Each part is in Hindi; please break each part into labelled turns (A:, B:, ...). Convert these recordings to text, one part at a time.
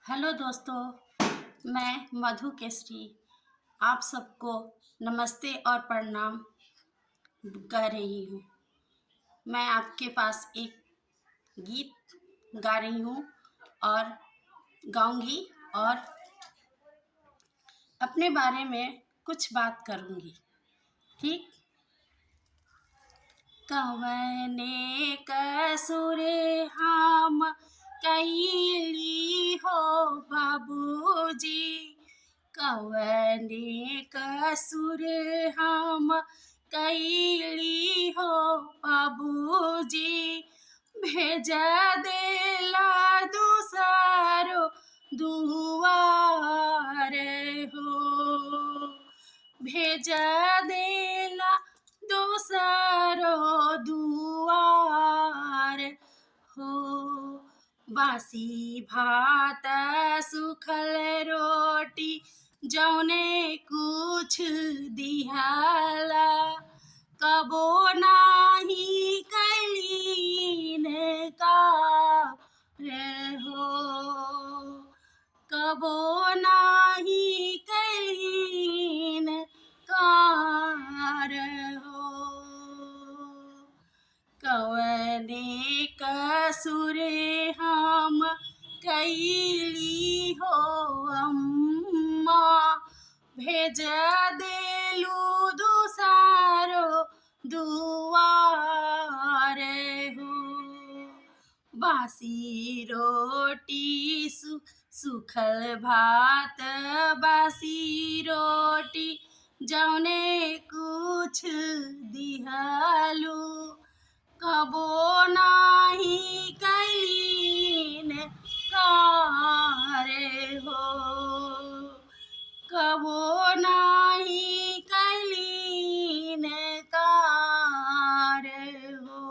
A: हेलो दोस्तों, मैं मधु केसरी आप सबको नमस्ते और प्रणाम कह रही हूँ। मैं आपके पास एक गीत गा रही हूँ और गाऊंगी और अपने बारे में कुछ बात करूंगी। ठीक। कवने कसुरे हम कैली हो बाबूजी, कवने कसुर हम कैली हो बाबूजी, भेज देला दूसरो दुआर हो, भेज देला दूसरो दुआर हो। बासी भात सुखल रोटी जौने कुछ दिहाला, कबो नाही कैलीन का रे हो, कबो नाही कैलीन कार हो। कवने कसुर हम कैली हो अम्मा, भेज देलू दूसरो दुआर हो। बासी रोटी सुखल भात, बासी रोटी जौने कुछ दिहलू, कबो नाही कैलीन कारे हो, कबो नाही कैलीन कारे हो।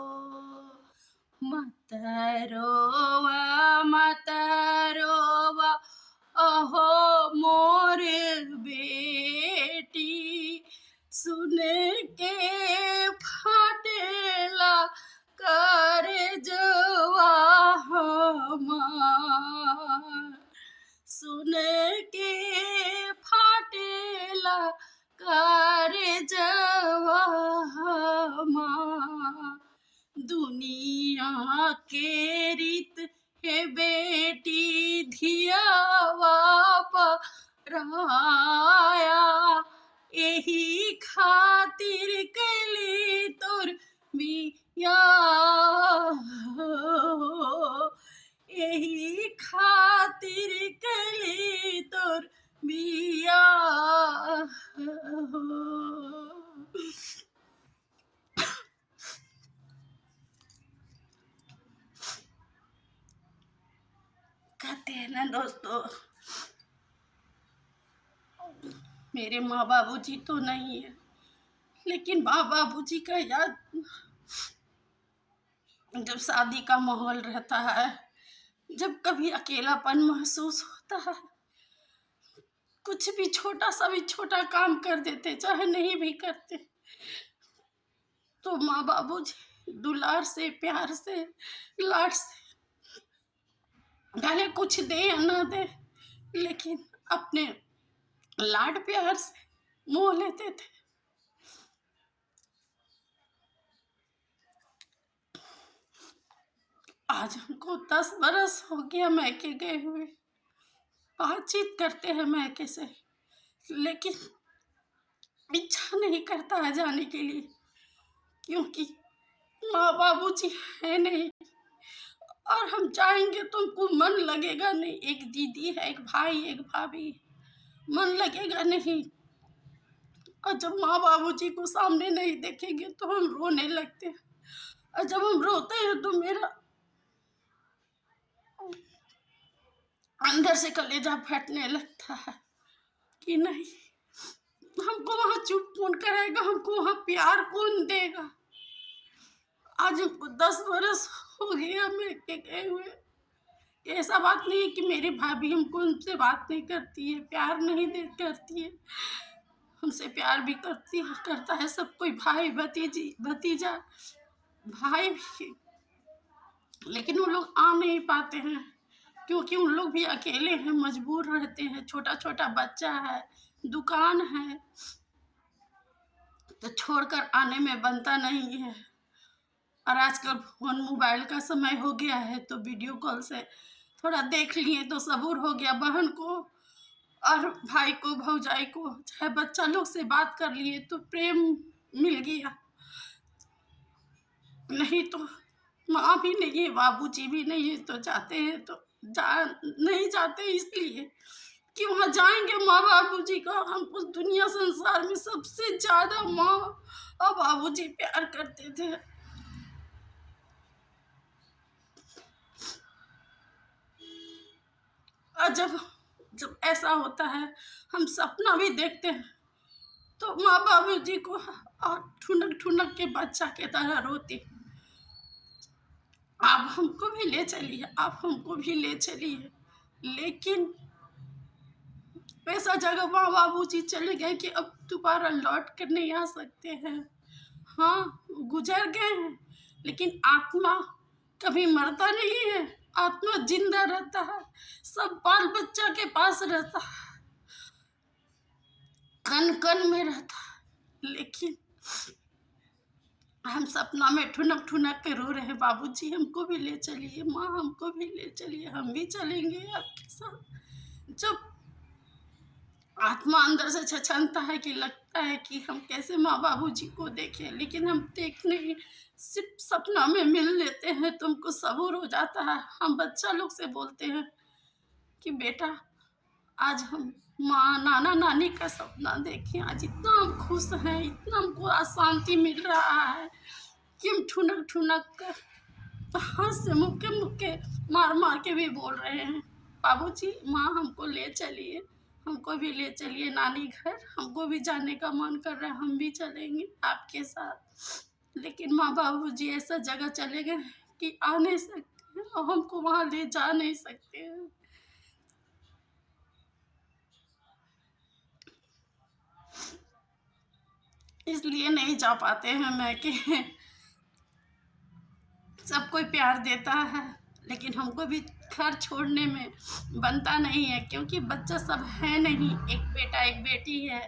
A: मत रोवा मत रोवा अहो मोर बेटी, सुन के फाटेला करजवा हमार, सुन के फाटेला करजवा हमार। दुनिया के रीत है बेटी धियावा पराया, एही खातिर कैली तोर बियाह हो, एही खातिर कैली तोर बियाह हो। कहते हैं ना दोस्तों, मेरे माँ बाबूजी तो नहीं है, लेकिन माँ बाबूजी का याद जब शादी का माहौल रहता है, जब कभी अकेलापन महसूस होता है, कुछ भी छोटा सा भी छोटा काम कर देते चाहे नहीं भी करते, तो माँ बाबूजी दुलार से प्यार से लाड से भले कुछ दे या ना दे, लेकिन अपने लाड प्यार से मोह लेते थे। आज हमको 10 बरस हो गया मैके गए हुए, बातचीत करते हैं मैके से, लेकिन इच्छा नहीं करता है जाने के लिए, क्योंकि माँ बाबूजी है नहीं, और हम जाएंगे तो उनको मन लगेगा नहीं। एक दीदी है, एक भाई, एक भाभी, मन लगेगा नहीं। और जब माँ बाबूजी को सामने नहीं देखेंगे तो हम रोने लगते हैं, और जब हम रोते हैं तो मेरा अंदर से कलेजा फटने लगता है कि नहीं, हमको वहां चुप कौन कराएगा, हमको वहां प्यार कौन देगा। आज हमको 10 बरस हो गया मैके गए हुए। ऐसा बात नहीं है कि मेरी भाभी हमको उनसे बात नहीं करती है, प्यार नहीं दे करती है, हमसे प्यार भी करती है, करता है सब कोई, भाई भतीजी भतीजा भाई भी, लेकिन वो लोग आ नहीं पाते हैं क्योंकि उन लोग भी अकेले हैं, मजबूर रहते हैं, छोटा छोटा बच्चा है, दुकान है, तो छोड़कर आने में बनता नहीं है। और आजकल फोन मोबाइल का समय हो गया है, तो वीडियो कॉल से थोड़ा देख लिए तो सबूर हो गया, बहन को और भाई को, भौजाई को, चाहे बच्चा लोग से बात कर लिए तो प्रेम मिल गया। नहीं तो माँ भी नहीं है, बाबूजी भी नहीं है, तो जाते हैं तो नहीं जाते इसलिए कि वहाँ जाएंगे माँ बाबूजी का, हमको दुनिया संसार में सबसे ज्यादा माँ और बाबूजी प्यार करते थे। और जब जब ऐसा होता है, हम सपना भी देखते हैं तो माँ बाबूजी को और ठुनक ठुनक के बच्चा के तरह रोते, आप हमको भी ले चलिए, आप हमको भी ले चलिए। लेकिन ऐसा जगह माँ बाबूजी चले गए कि अब दोबारा लौट कर नहीं आ सकते हैं। हाँ, गुजर गए हैं, लेकिन आत्मा कभी मरता नहीं है, आत्मा जिंदा रहता है, सब बाल बच्चा के पास रहता है, कन कन में रहता है। लेकिन हम सपना में ठुनक ठुनक के रो रहे हैं, बाबूजी हमको भी ले चलिए, माँ हमको भी ले चलिए, हम भी चलेंगे आपके साथ। जब आत्मा अंदर से छछनता है कि लगता है कि हम कैसे माँ बाबूजी को देखें, लेकिन हम देख नहीं, सिर्फ सपना में मिल लेते हैं, तुमको सबूर हो जाता है। हम बच्चा लोग से बोलते हैं कि बेटा आज हम माँ नाना नानी का सपना देखें, आज इतना हम खुश हैं, इतना हमको आज शांति मिल रहा है कि हम ठुनक ठुनक कर हंस से मुक्के मुक्के मार मार के भी बोल रहे हैं, बाबूजी माँ हमको ले चलिए, हमको भी ले चलिए नानी घर, हमको भी जाने का मन कर रहा है, हम भी चलेंगे आपके साथ। लेकिन माँ बाबूजी ऐसा जगह चले गए कि आ नहीं सकते और हमको वहाँ ले जा नहीं सकते हैं। इसलिए नहीं जा पाते हैं मैके। सब कोई प्यार देता है, लेकिन हमको भी घर छोड़ने में बनता नहीं है, क्योंकि बच्चा सब है नहीं, एक बेटा एक बेटी है,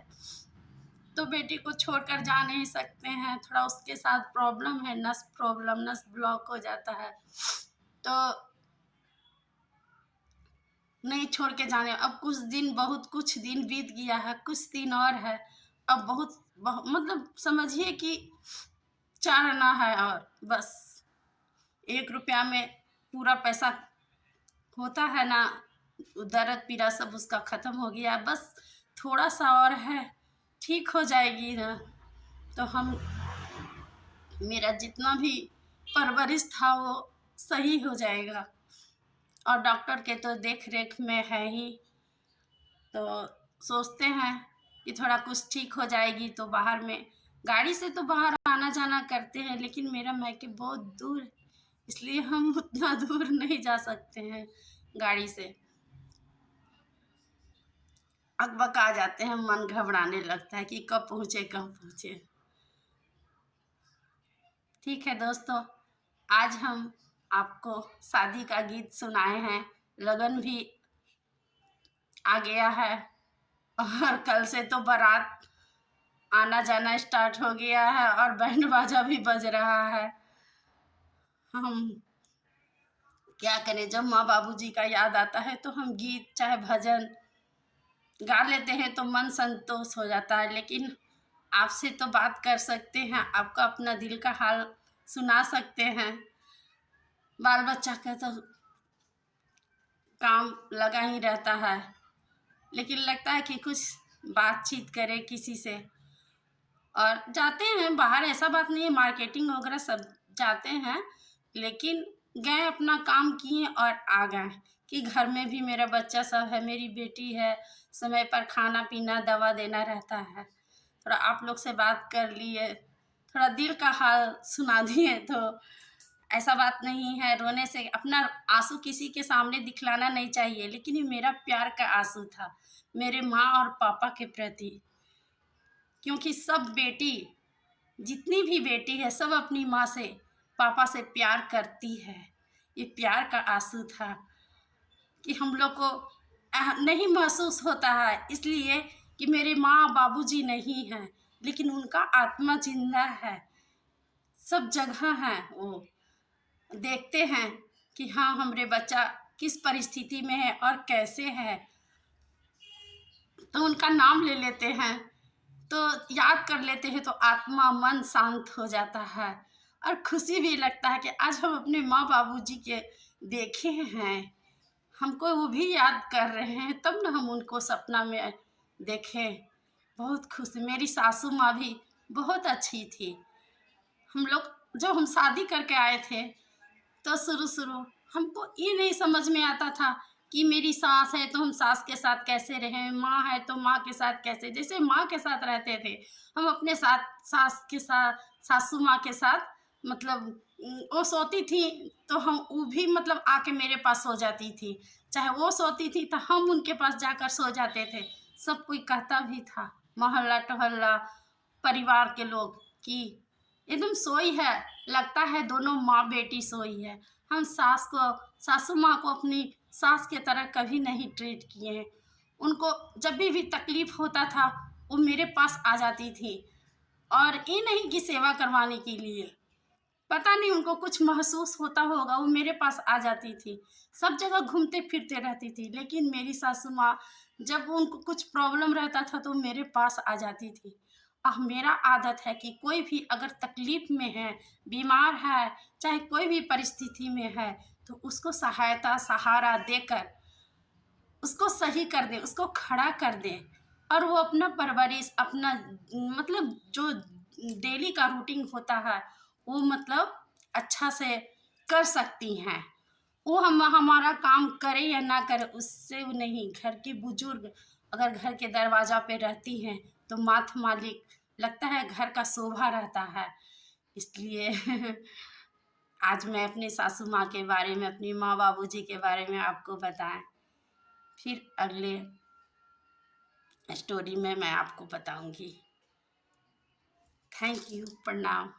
A: तो बेटी को छोड़कर जा नहीं सकते हैं। थोड़ा उसके साथ प्रॉब्लम है, नस प्रॉब्लम, नस ब्लॉक हो जाता है, तो नहीं छोड़ के जाने। अब कुछ दिन बीत गया है, कुछ दिन और है, अब बहुत मतलब समझिए कि 4 आना है और बस 1 रुपया में पूरा पैसा होता है ना, दर्द पीड़ा सब उसका ख़त्म हो गया, बस थोड़ा सा और है, ठीक हो जाएगी ना। तो हम मेरा जितना भी परवरिश था वो सही हो जाएगा, और डॉक्टर के तो देख रेख में है ही, तो सोचते हैं कि थोड़ा कुछ ठीक हो जाएगी तो बाहर में गाड़ी से तो बाहर आना जाना करते हैं, लेकिन मेरा मायके बहुत दूर है, इसलिए हम उतना दूर नहीं जा सकते हैं गाड़ी से। अकबक आ जाते हैं, मन घबराने लगता है कि कब पहुँचे कब पहुँचे। ठीक है दोस्तों, आज हम आपको शादी का गीत सुनाए हैं, लगन भी आ गया है और कल से तो बारात आना जाना स्टार्ट हो गया है और बैंड बाजा भी बज रहा है। हम क्या करें, जब माँ बाबूजी का याद आता है तो हम गीत चाहे भजन गा लेते हैं तो मन संतोष हो जाता है। लेकिन आपसे तो बात कर सकते हैं, आपका अपना दिल का हाल सुना सकते हैं। बाल बच्चा का तो काम लगा ही रहता है, लेकिन लगता है कि कुछ बातचीत करें किसी से। और जाते हैं बाहर, ऐसा बात नहीं है, मार्केटिंग वगैरह सब जाते हैं, लेकिन गए अपना काम किए और आ गए कि घर में भी मेरा बच्चा सब है, मेरी बेटी है, समय पर खाना पीना दवा देना रहता है। थोड़ा आप लोग से बात कर लिए, थोड़ा दिल का हाल सुना दिए, तो ऐसा बात नहीं है, रोने से अपना आंसू किसी के सामने दिखलाना नहीं चाहिए, लेकिन ये मेरा प्यार का आंसू था मेरे माँ और पापा के प्रति, क्योंकि सब बेटी, जितनी भी बेटी है, सब अपनी माँ से पापा से प्यार करती है, ये प्यार का आंसू था। कि हम लोग को नहीं महसूस होता है, इसलिए कि मेरे माँ बाबूजी नहीं हैं, लेकिन उनका आत्मा जिंदा है, सब जगह है। वो देखते हैं कि हाँ हमारे बच्चा किस परिस्थिति में है और कैसे है, तो उनका नाम ले लेते हैं, तो याद कर लेते हैं, तो आत्मा मन शांत हो जाता है और खुशी भी लगता है कि आज हम अपने माँ बाबूजी के देखे हैं, हमको वो भी याद कर रहे हैं, तब ना हम उनको सपना में देखें। बहुत खुश। मेरी सासू माँ भी बहुत अच्छी थी। हम लोग जब हम शादी करके आए थे, तो शुरू शुरू हमको ये नहीं समझ में आता था कि मेरी सास है तो हम सास के साथ कैसे रहें, माँ है तो माँ के साथ कैसे, जैसे माँ के साथ रहते थे हम अपने साथ, सास के साथ, सासू माँ के साथ, मतलब वो सोती थी तो हम वो भी मतलब आके मेरे पास सो जाती थी, चाहे वो सोती थी तो हम उनके पास जाकर सो जाते थे। सब कोई कहता भी था, मोहल्ला टोहल्ला, परिवार के लोग, कि एकदम सोई है, लगता है दोनों माँ बेटी सोई है। हम सास को, सासू माँ को अपनी सास के तरह कभी नहीं ट्रीट किए हैं। उनको जब भी तकलीफ होता था वो मेरे पास आ जाती थी, और ये नहीं कि सेवा करवाने के लिए, पता नहीं उनको कुछ महसूस होता होगा, वो मेरे पास आ जाती थी। सब जगह घूमते फिरते रहती थी, लेकिन मेरी सासू माँ जब उनको कुछ प्रॉब्लम रहता था तो मेरे पास आ जाती थी। मेरा आदत है कि कोई भी अगर तकलीफ में है, बीमार है, चाहे कोई भी परिस्थिति में है, तो उसको सहायता सहारा देकर उसको सही कर दें, उसको खड़ा कर दें, और वो अपना परवरिश, अपना मतलब जो डेली का रूटीन होता है वो मतलब अच्छा से कर सकती हैं। वो हम हमारा काम करे या ना करे उससे वो नहीं, घर की बुजुर्ग अगर घर के दरवाजा पे रहती हैं तो माथ मालिक लगता है, घर का शोभा रहता है। इसलिए आज मैं अपनी सासू माँ के बारे में, अपनी माँ बाबूजी के बारे में आपको बताएं, फिर अगले स्टोरी में मैं आपको बताऊंगी। थैंक यू, प्रणाम।